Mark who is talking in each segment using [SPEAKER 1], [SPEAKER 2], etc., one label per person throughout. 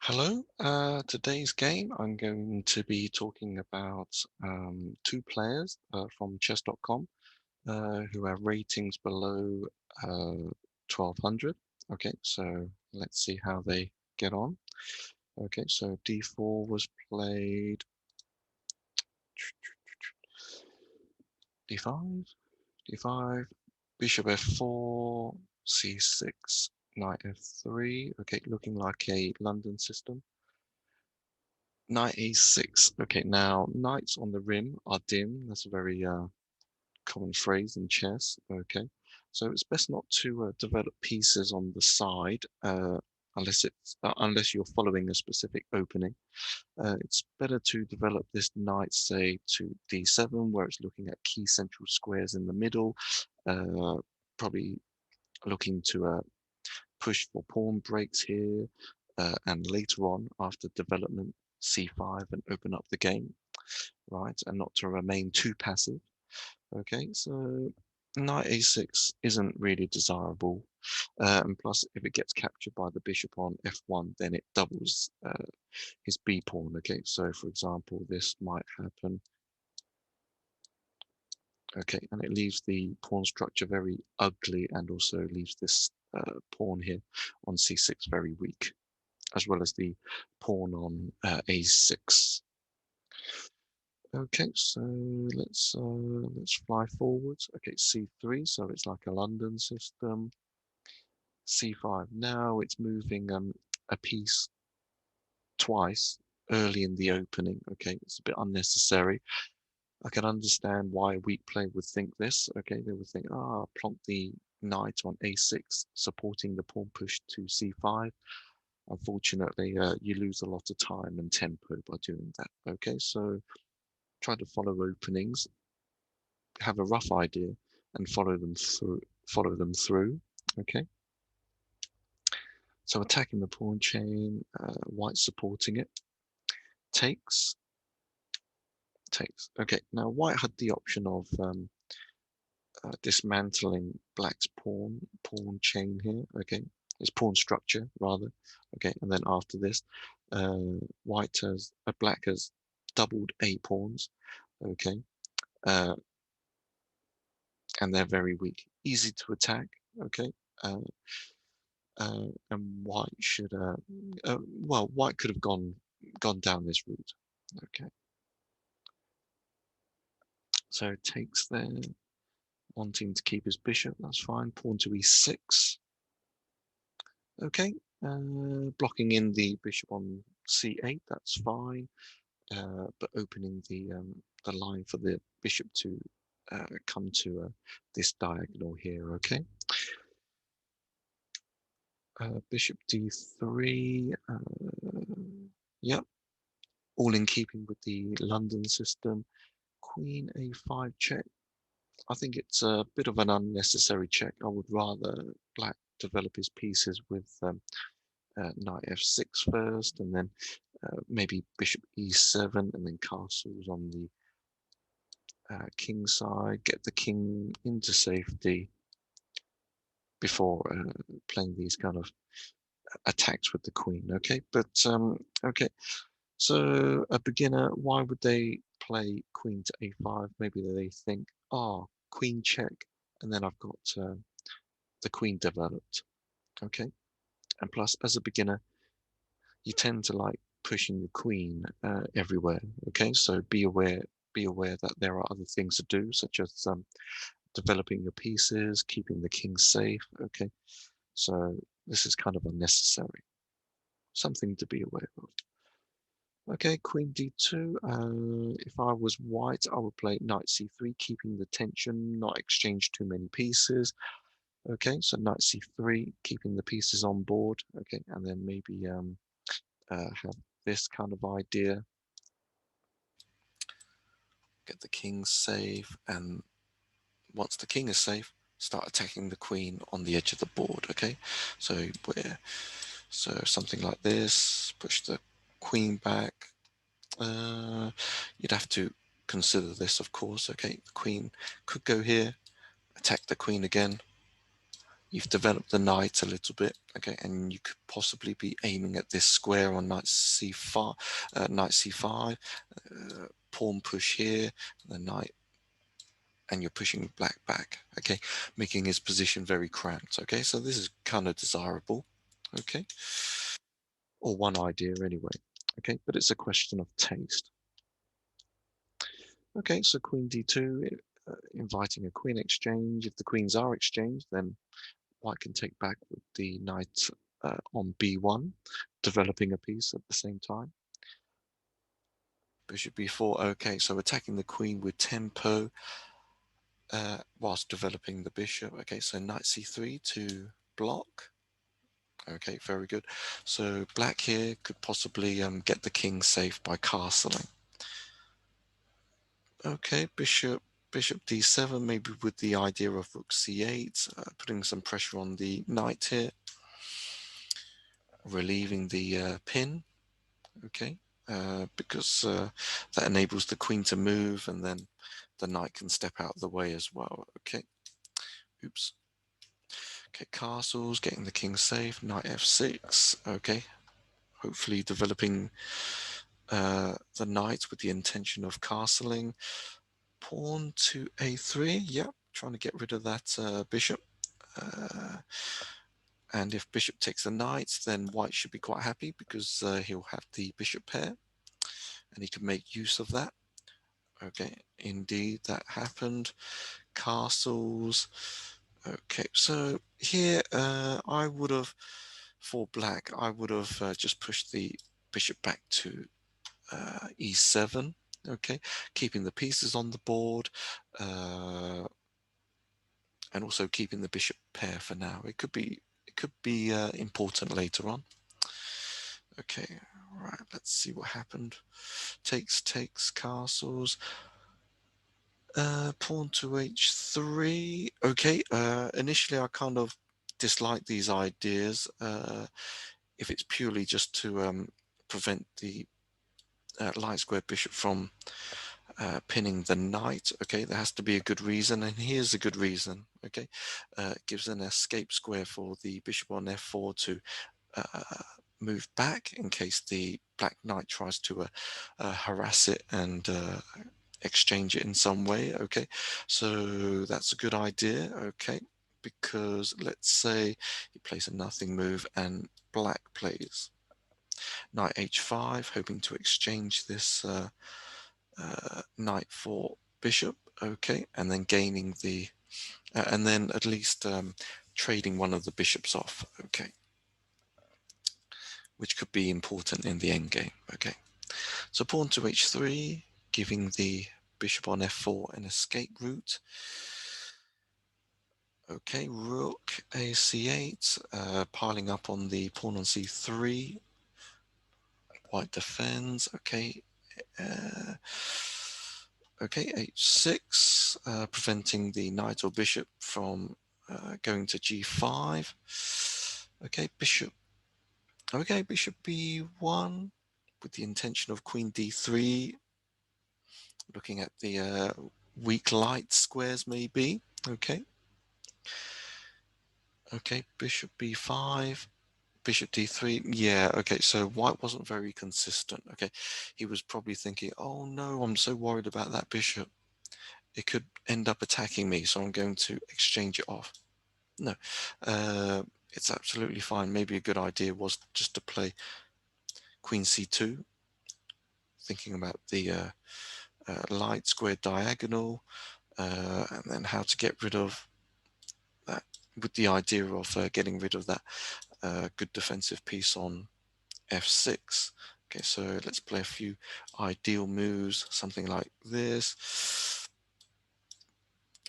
[SPEAKER 1] Hello, today's game I'm going to be talking about two players from chess.com who have ratings below 1200. Okay, so let's see how they get on. Okay, so d4 was played, d5, d5, bishop f4, c6, knight f3. Okay, looking like a London system. Knight a6. Okay, now knights on the rim are dim. That's a very common phrase in chess. Okay, so it's best not to develop pieces on the side unless you're following a specific opening. It's better to develop this knight, say, to d7, where it's looking at key central squares in the middle, uh, probably looking to push for pawn breaks here, and later on, after development, c5 and open up the game, right? And not to remain too passive. Okay, so knight a6 isn't really desirable. And plus, if it gets captured by the bishop on f1, then it doubles his b pawn. Okay, so for example, this might happen. Okay, and it leaves the pawn structure very ugly and also leaves this pawn here on c6 very weak, as well as the pawn on a6. Okay, so let's fly forwards. Okay, c3, so it's like a London system. c5. Now it's moving a piece twice early in the opening. Okay, it's a bit unnecessary. I can understand why a weak player would think this. Okay, they would think, plonk the knight on a6, supporting the pawn push to c5. Unfortunately, you lose a lot of time and tempo by doing that. Okay, so try to follow openings, have a rough idea, and follow them through. Okay, so attacking the pawn chain, white supporting it, takes. Okay, now white had the option of dismantling black's pawn chain here. Okay, his pawn structure rather. Okay, and then after this, black has doubled a pawns. Okay, uh, and they're very weak, easy to attack. Okay, uh, and white should well, white could have gone down this route. Okay, so it takes there, wanting to keep his bishop. That's fine. Pawn to e6. Okay, blocking in the bishop on c8. That's fine. But opening the line for the bishop to come to this diagonal here. Okay. Bishop d3. Yep, all in keeping with the London system. Queen a5 check. I think it's a bit of an unnecessary check. I would rather black develop his pieces with knight f6 first, and then maybe bishop e7, and then castles on the king side. Get the king into safety before playing these kind of attacks with the queen. Okay, but okay. So a beginner, why would they play queen to a5? Maybe they think, queen check, and then I've got the queen developed. Okay, and plus, as a beginner, you tend to like pushing the queen everywhere. Okay, so be aware that there are other things to do, such as developing your pieces, keeping the king safe. Okay, so this is kind of unnecessary. Something to be aware of. Okay, queen d2. If I was white, I would play knight c3, keeping the tension, not exchange too many pieces. Okay, so knight c3, keeping the pieces on board. Okay, and then maybe have this kind of idea. Get the king safe, and once the king is safe, start attacking the queen on the edge of the board. Okay, so something like this, push the queen back. You'd have to consider this, of course. Okay, the queen could go here, attack the queen again. you've developed the knight a little bit, okay, and you could possibly be aiming at this square on knight c5, pawn push here, the knight, and you're pushing black back, okay, making his position very cramped, okay, so this is kind of desirable, okay, or one idea anyway, okay, but it's a question of taste. Okay, so queen d2, inviting a queen exchange. If the queens are exchanged, then white can take back with the knight on b1, developing a piece at the same time. Bishop b4, okay, so attacking the queen with tempo whilst developing the bishop. Okay, so knight c3 to block. Okay, very good. So black here could possibly get the king safe by castling. Okay, bishop d7, maybe with the idea of rook c8, putting some pressure on the knight here, relieving the pin. Okay, because that enables the queen to move, and then the knight can step out of the way as well. Okay, oops. Okay, castles, getting the king safe, knight f6. Okay, hopefully developing the knight with the intention of castling. Pawn to a3, yep, trying to get rid of that bishop. And if bishop takes the knight, then white should be quite happy because he'll have the bishop pair, and he can make use of that. Okay, indeed, that happened. Castles. Okay, so here I would have, for black, I would have just pushed the bishop back to e7. Okay, keeping the pieces on the board, and also keeping the bishop pair for now. It could be important later on. Okay, right. Let's see what happened. Takes castles. Pawn to h3. Okay. Initially, I kind of dislike these ideas. If it's purely just to prevent the light square bishop from pinning the knight, okay, there has to be a good reason, and here's a good reason. Okay, it gives an escape square for the bishop on f4 to move back in case the black knight tries to harass it and exchange it in some way. Okay, so that's a good idea. Okay, because let's say he plays a nothing move and black plays knight h5, hoping to exchange this knight for bishop. Okay, and then gaining the and then at least trading one of the bishops off. Okay, which could be important in the endgame. Okay, so pawn to h3, giving the bishop on f4 an escape route. Okay, rook a c8, piling up on the pawn on c3. White defends. Okay, okay, h6, preventing the knight or bishop from going to g5. Okay, bishop. Okay, bishop b1 with the intention of queen d3. Looking at the weak light squares, maybe. Okay. Okay, bishop b5, bishop d3. Yeah, okay, so white wasn't very consistent. Okay, he was probably thinking, oh no, I'm so worried about that bishop. It could end up attacking me, so I'm going to exchange it off. No, it's absolutely fine. Maybe a good idea was just to play queen c2, thinking about the light square diagonal, and then how to get rid of that, with the idea of getting rid of that good defensive piece on f6. Okay, so let's play a few ideal moves, something like this.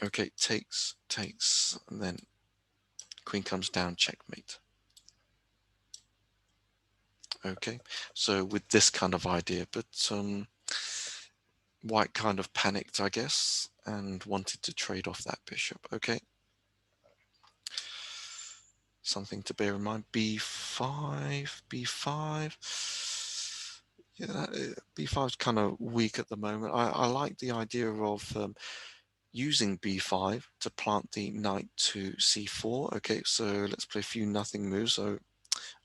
[SPEAKER 1] Okay, takes, and then queen comes down, checkmate. Okay, so with this kind of idea, but white kind of panicked, I guess, and wanted to trade off that bishop. Okay, something to bear in mind. b5, b5. Yeah, b5 is kind of weak at the moment. I like the idea of using b5 to plant the knight to c4. Okay, so let's play a few nothing moves so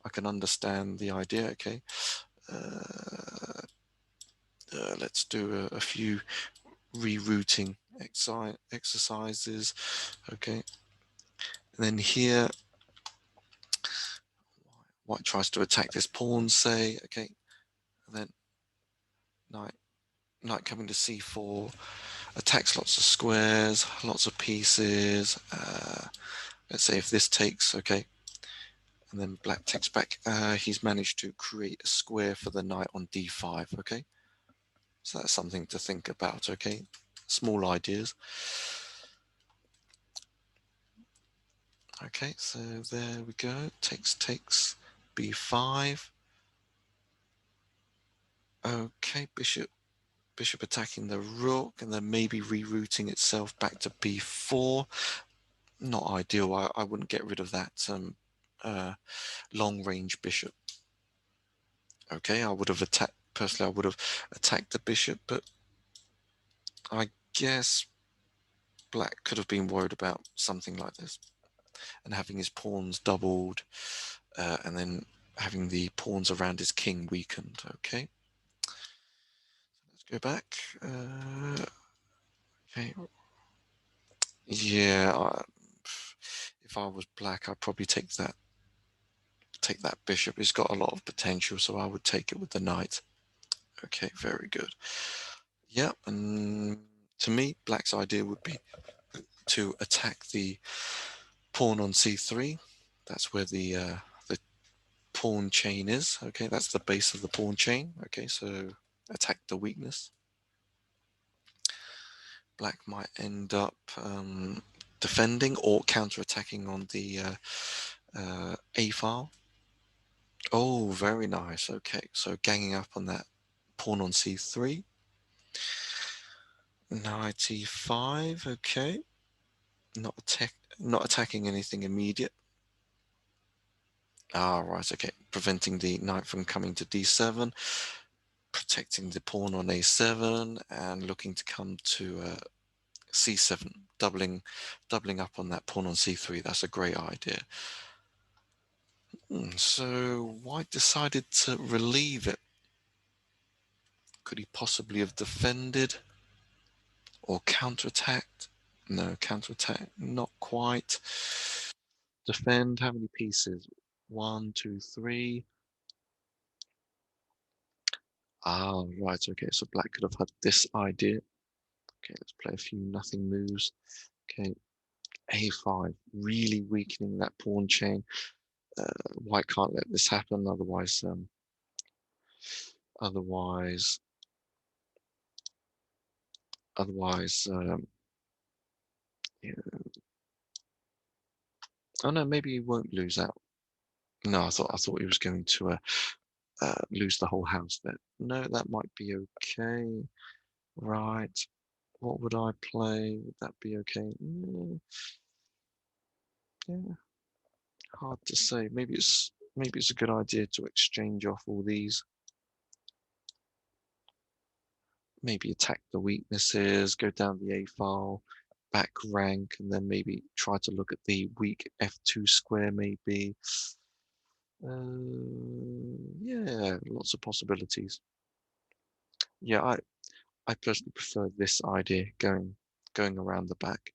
[SPEAKER 1] I can understand the idea. Okay, let's do a few rerouting exercises. Okay, and then here white tries to attack this pawn, say. Okay, and then knight coming to c4, attacks lots of squares, lots of pieces. Let's say if this takes, okay, and then black takes back, he's managed to create a square for the knight on d5. Okay, so that's something to think about. Okay, small ideas. Okay, so there we go. Takes b5. Okay, bishop attacking the rook, and then maybe rerouting itself back to b4. Not ideal. I wouldn't get rid of that long range bishop. Okay, I would have attacked, personally I would have attacked the bishop, but I guess black could have been worried about something like this and having his pawns doubled, and then having the pawns around his king weakened. Okay, let's go back. Okay, yeah, if I was black, I'd probably take that bishop. It's got a lot of potential, so I would take it with the knight. Okay, very good. Yeah, and to me, black's idea would be to attack the pawn on c3. That's where the pawn chain is. Okay, that's the base of the pawn chain. Okay, so attack the weakness. Black might end up defending or counter-attacking on the a file. Oh, very nice. Okay, so ganging up on that pawn on c3. Knight e5. Okay, not attacking anything immediate. Ah, right. Okay, preventing the knight from coming to d7, protecting the pawn on a7, and looking to come to c7, doubling up on that pawn on c3. That's a great idea. So white decided to relieve it. Could he possibly have defended or counterattacked? No, counterattack, not quite. Defend, how many pieces? 1, 2, 3. Ah, right, okay, so black could have had this idea. Okay, let's play a few nothing moves. Okay, a5, really weakening that pawn chain. White can't let this happen, otherwise, otherwise, yeah. Oh no, maybe he won't lose out. No, I thought he was going to lose the whole house there. No, that might be okay. Right. What would I play? Would that be okay? Yeah, hard to say. Maybe it's a good idea to exchange off all these. Maybe attack the weaknesses, go down the A file, back rank, and then maybe try to look at the weak F2 square maybe. Yeah, lots of possibilities. Yeah, I personally prefer this idea, going around the back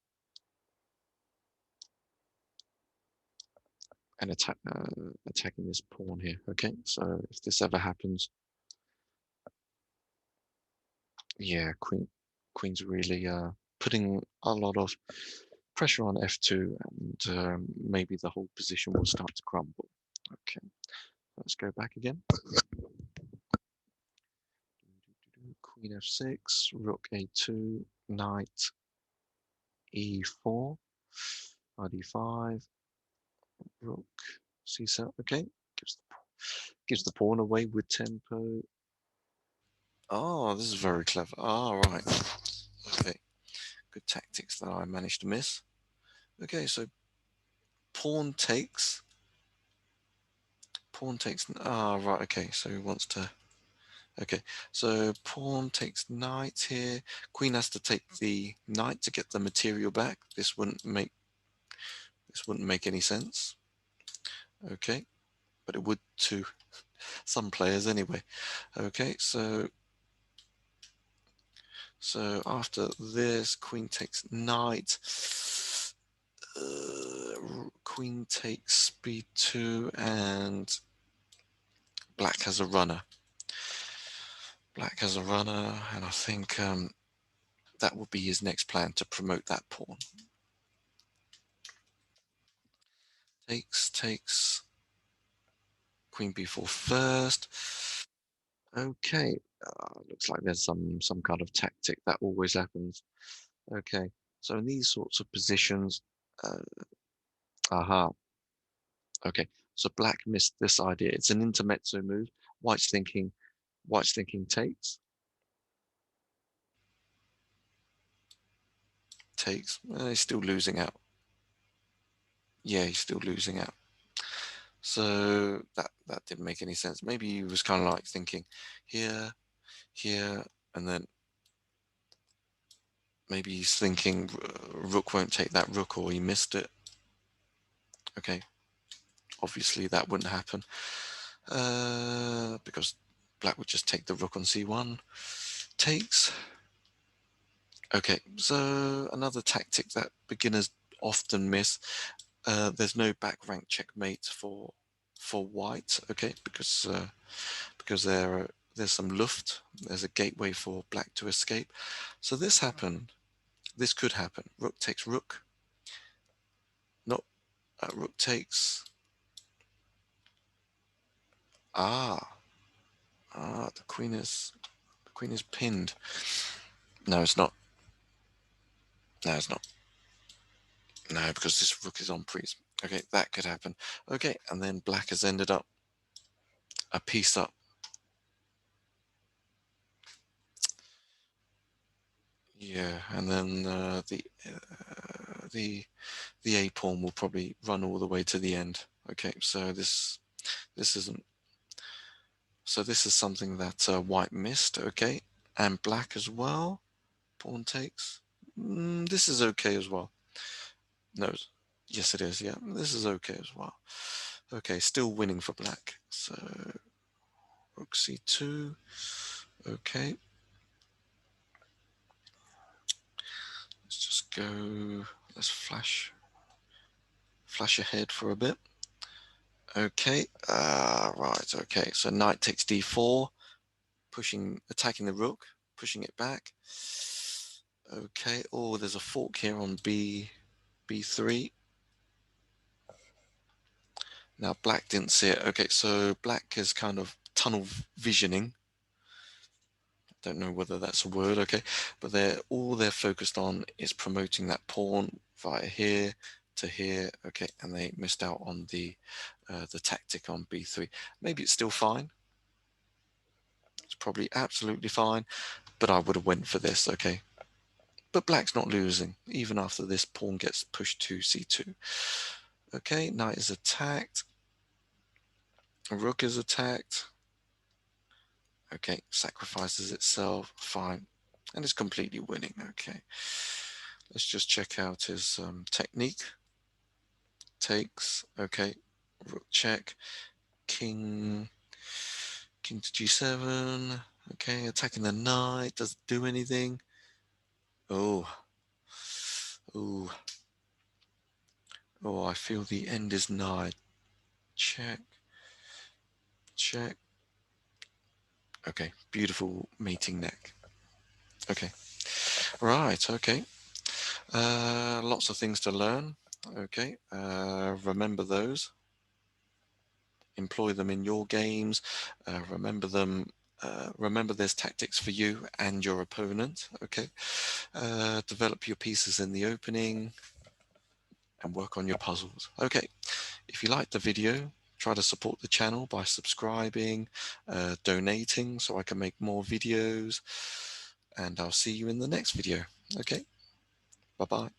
[SPEAKER 1] and attacking this pawn here. Okay, so if this ever happens, yeah, queen's really putting a lot of pressure on f2, and maybe the whole position will start to crumble. Okay, let's go back again. Queen f6, rook a2, knight e4, d5, rook c7. Okay, gives the pawn away with tempo. Oh, this is very clever. Ah, right. Okay, good tactics that I managed to miss. Okay, so pawn takes. Pawn takes. Ah, right. Okay, so he wants to Okay, so pawn takes knight here. Queen has to take the knight to get the material back. This wouldn't make any sense. Okay, but it would to some players anyway. Okay, so after this, queen takes knight. Queen takes b2, and black has a runner. Black has a runner, and I think that will be his next plan, to promote that pawn. Takes. Queen b4 first. Okay, looks like there's some kind of tactic that always happens. Okay, so in these sorts of positions, uh, aha. Okay, so black missed this idea. It's an intermezzo move. White's thinking takes. He's still losing out. Yeah, he's still losing out. So that didn't make any sense. Maybe he was kind of like thinking here, and then maybe he's thinking rook won't take that rook, or he missed it. Okay, obviously that wouldn't happen because black would just take the rook on c1. Takes. Okay, so another tactic that beginners often miss. There's no back rank checkmate for white. Okay, because there's some luft. There's a gateway for black to escape. So this happened. This could happen. Rook takes rook. No, rook takes. The queen is pinned. No, it's not. No, it's not. No, because this rook is on prism. Okay, that could happen. Okay, and then black has ended up a piece up. Yeah, and then the a pawn will probably run all the way to the end. Okay, so this isn't. So this is something that white missed. Okay, and black as well. Pawn takes. This is okay as well. No, yes it is. Yeah, this is okay as well. Okay, still winning for black. So rook c2. Okay. Let's just go. Let's flash ahead for a bit. Okay. Right. Okay. So knight takes d4, attacking the rook, pushing it back. Okay. Oh, there's a fork here on b3. Now black didn't see it. Okay, so black is kind of tunnel visioning. Don't know whether that's a word. Okay, but they're focused on is promoting that pawn via here to here. Okay, and they missed out on the tactic on b3. Maybe it's still fine. It's probably absolutely fine, but I would have went for this. Okay, but black's not losing even after this pawn gets pushed to c2. Okay, knight is attacked. Rook is attacked. Okay, sacrifices itself, fine, and is completely winning. Okay, let's just check out his technique. Takes. Okay, rook check, king to g7. Okay, attacking the knight, doesn't do anything. Oh, oh, I feel the end is nigh. Check. Okay, beautiful meeting neck. Okay, right. Okay, lots of things to learn. Okay, remember those. Employ them in your games. Remember them. Remember there's tactics for you and your opponent. Okay, develop your pieces in the opening and work on your puzzles. Okay, if you liked the video, try to support the channel by subscribing, donating so I can make more videos, and I'll see you in the next video. Okay, bye bye.